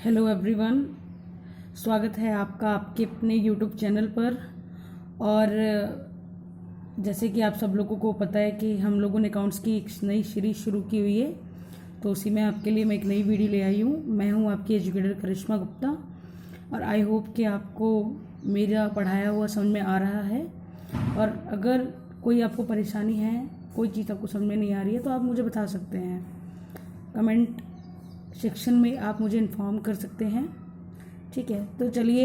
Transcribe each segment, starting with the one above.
Hello everyone, स्वागत है आपका आपके अपने यूट्यूब चैनल पर। और जैसे कि आप सब लोगों को पता है कि हम लोगों ने अकाउंट्स की एक नई सीरीज शुरू की हुई है, तो उसी में आपके लिए मैं एक नई वीडियो ले आई हूँ। मैं हूँ आपकी एजुकेटर करिश्मा गुप्ता और आई होप कि आपको मेरा पढ़ाया हुआ समझ में आ रहा है। और अगर कोई आपको परेशानी है, कोई चीज़ आपको समझ में नहीं आ रही है, तो आप मुझे बता सकते हैं। कमेंट सेक्शन में आप मुझे इन्फॉर्म कर सकते हैं, ठीक है। तो चलिए,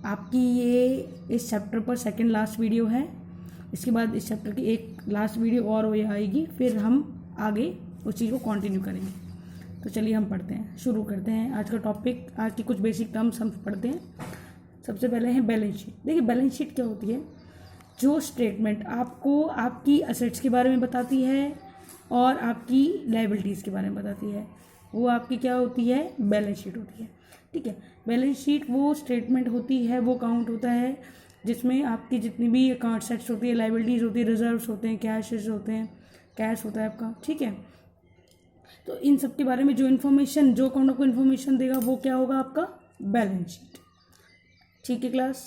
आपकी ये इस चैप्टर पर सेकंड लास्ट वीडियो है। इसके बाद इस चैप्टर की एक लास्ट वीडियो और आएगी, फिर हम आगे उस चीज़ को कंटिन्यू करेंगे। तो चलिए हम पढ़ते हैं, शुरू करते हैं आज का टॉपिक। आज की कुछ बेसिक टर्म्स हम पढ़ते हैं। सबसे पहले है बैलेंस शीट। देखिए, बैलेंस शीट क्या होती है? जो स्टेटमेंट आपको आपकी असेट्स के बारे में बताती है और आपकी लायबिलिटीज़ के बारे में बताती है, वो आपकी क्या होती है? बैलेंस शीट होती है, ठीक है। बैलेंस शीट वो स्टेटमेंट होती है, वो काउंट होता है जिसमें आपकी जितनी भी अकाउंट सेट्स होती है, लायबिलिटीज़ होती है, रिजर्व्स होते हैं, कैशेस होते हैं, कैश होता है आपका, ठीक है। तो इन सब के बारे में जो इन्फॉर्मेशन, जो अकाउंट आपको इन्फॉर्मेशन देगा, वो क्या होगा? आपका बैलेंस शीट, ठीक है क्लास?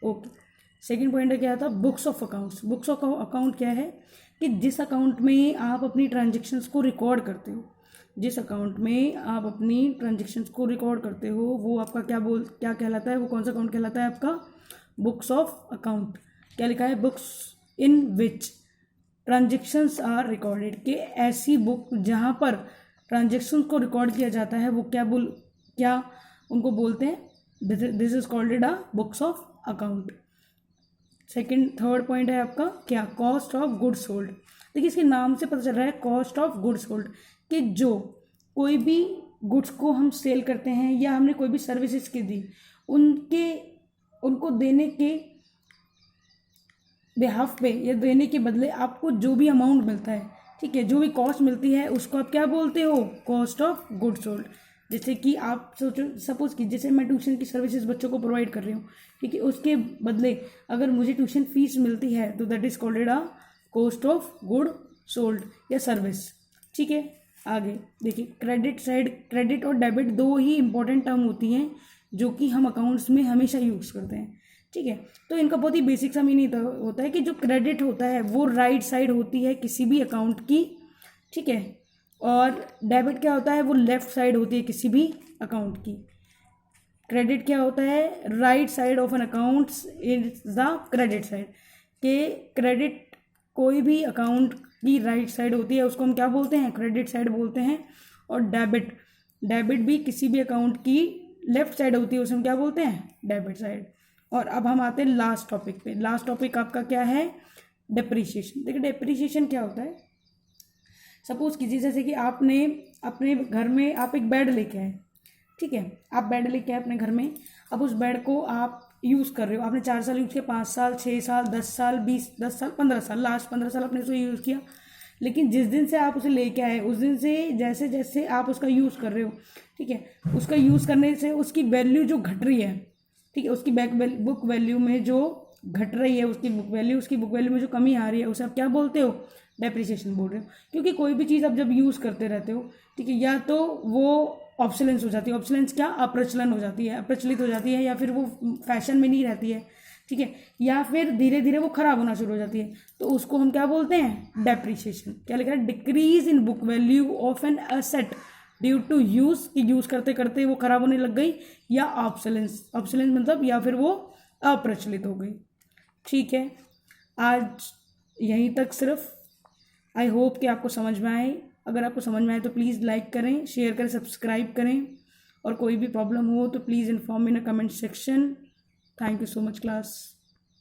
ओके। सेकेंड पॉइंट क्या था? Books of accounts. Books of account क्या है कि जिस अकाउंट में आप अपनी ट्रांजेक्शन्स को रिकॉर्ड करते हो, जिस अकाउंट में आप अपनी ट्रांजेक्शन्स को रिकॉर्ड करते हो, वो आपका क्या कहलाता है? वो कौन सा अकाउंट कहलाता है? आपका बुक्स ऑफ अकाउंट। क्या लिखा है? Books in which transactions are recorded. के ऐसी बुक जहाँ पर ट्रांजेक्शन्स को रिकॉर्ड किया जाता है, वो क्या उनको बोलते हैं? This is called a books of account. Third point है आपका क्या? Cost of goods sold. देखिए, इसके नाम से पता चल रहा है कॉस्ट ऑफ गुड्स सोल्ड, कि जो कोई भी गुड्स को हम सेल करते हैं या हमने कोई भी सर्विसेज की दी, उनको देने के बिहाफ पे या देने के बदले आपको जो भी अमाउंट मिलता है, ठीक है, जो भी कॉस्ट मिलती है, उसको आप क्या बोलते हो? Cost of goods sold. जैसे कि आप सोचो, सपोज कि जैसे मैं ट्यूशन की सर्विसेज बच्चों को प्रोवाइड कर रही हूँ, ठीक है, उसके बदले अगर मुझे ट्यूशन फीस मिलती है, तो that is called a cost of good sold या सर्विस, ठीक है। आगे देखिए, क्रेडिट साइड। क्रेडिट और डेबिट दो ही इंपॉर्टेंट टर्म होती हैं जो कि हम अकाउंट्स में हमेशा यूज़ करते हैं, ठीक है। तो इनका बहुत ही बेसिक सा मीनिंग होता है कि जो क्रेडिट होता है वो राइट साइड होती है किसी भी अकाउंट की, ठीक है, और डेबिट क्या होता है? वो लेफ्ट साइड होती है किसी भी अकाउंट की। क्रेडिट क्या होता है? Right side of an account is the credit side. के क्रेडिट कोई भी अकाउंट की राइट साइड होती है, उसको हम क्या बोलते हैं? क्रेडिट साइड बोलते हैं। और डेबिट भी किसी भी अकाउंट की लेफ्ट साइड होती है, उसे हम क्या बोलते हैं? Debit side. और अब हम आते हैं लास्ट टॉपिक पे। लास्ट टॉपिक आपका क्या है? डेप्रीशिएशन। देखिए, डेप्रीशिएशन क्या होता है? सपोज कीजिए जैसे कि आपने अपने घर में आप एक बेड लेके आए, ठीक है, आप बेड लेके आए अपने घर में। अब उस बेड को आप यूज़ कर रहे हो, आपने 4 साल यूज़ किया, 5 साल, 6 साल, 10 साल, 10 साल, 15 साल, लास्ट 15 साल आपने उसे यूज़ किया। लेकिन जिस दिन से आप उसे लेके आए, उस दिन से जैसे जैसे आप उसका यूज़ कर रहे हो, ठीक है, उसका यूज़ करने से उसकी वैल्यू जो घट रही है, ठीक है, उसकी बुक वैल्यू में जो घट रही है, उसकी बुक वैल्यू में जो कमी आ रही है, उसे आप क्या बोलते हो? डेप्रिसिएशन बोल रहे हो। क्योंकि कोई भी चीज़ आप जब यूज़ करते रहते हो, ठीक है, या तो वो ऑब्सोलेंस हो जाती है। ऑब्सोलेंस क्या? अप्रचलन हो जाती है, अप्रचलित हो जाती है, या फिर वो फैशन में नहीं रहती है, ठीक है, या फिर धीरे धीरे वो खराब होना शुरू हो जाती है, तो उसको हम क्या बोलते हैं? डेप्रिसिएशन। क्या लिखा है? Decrease in book value of an asset due to use करते करते वो खराब होने लग गई, या ऑब्सोलेंस मतलब या फिर वो अप्रचलित हो गई, ठीक है। आज यहीं तक सिर्फ। आई होप कि आपको समझ में आए। अगर आपको समझ में आए तो प्लीज़ लाइक करें, शेयर करें, सब्सक्राइब करें, और कोई भी प्रॉब्लम हो तो please inform in a comment section. Thank you so much class.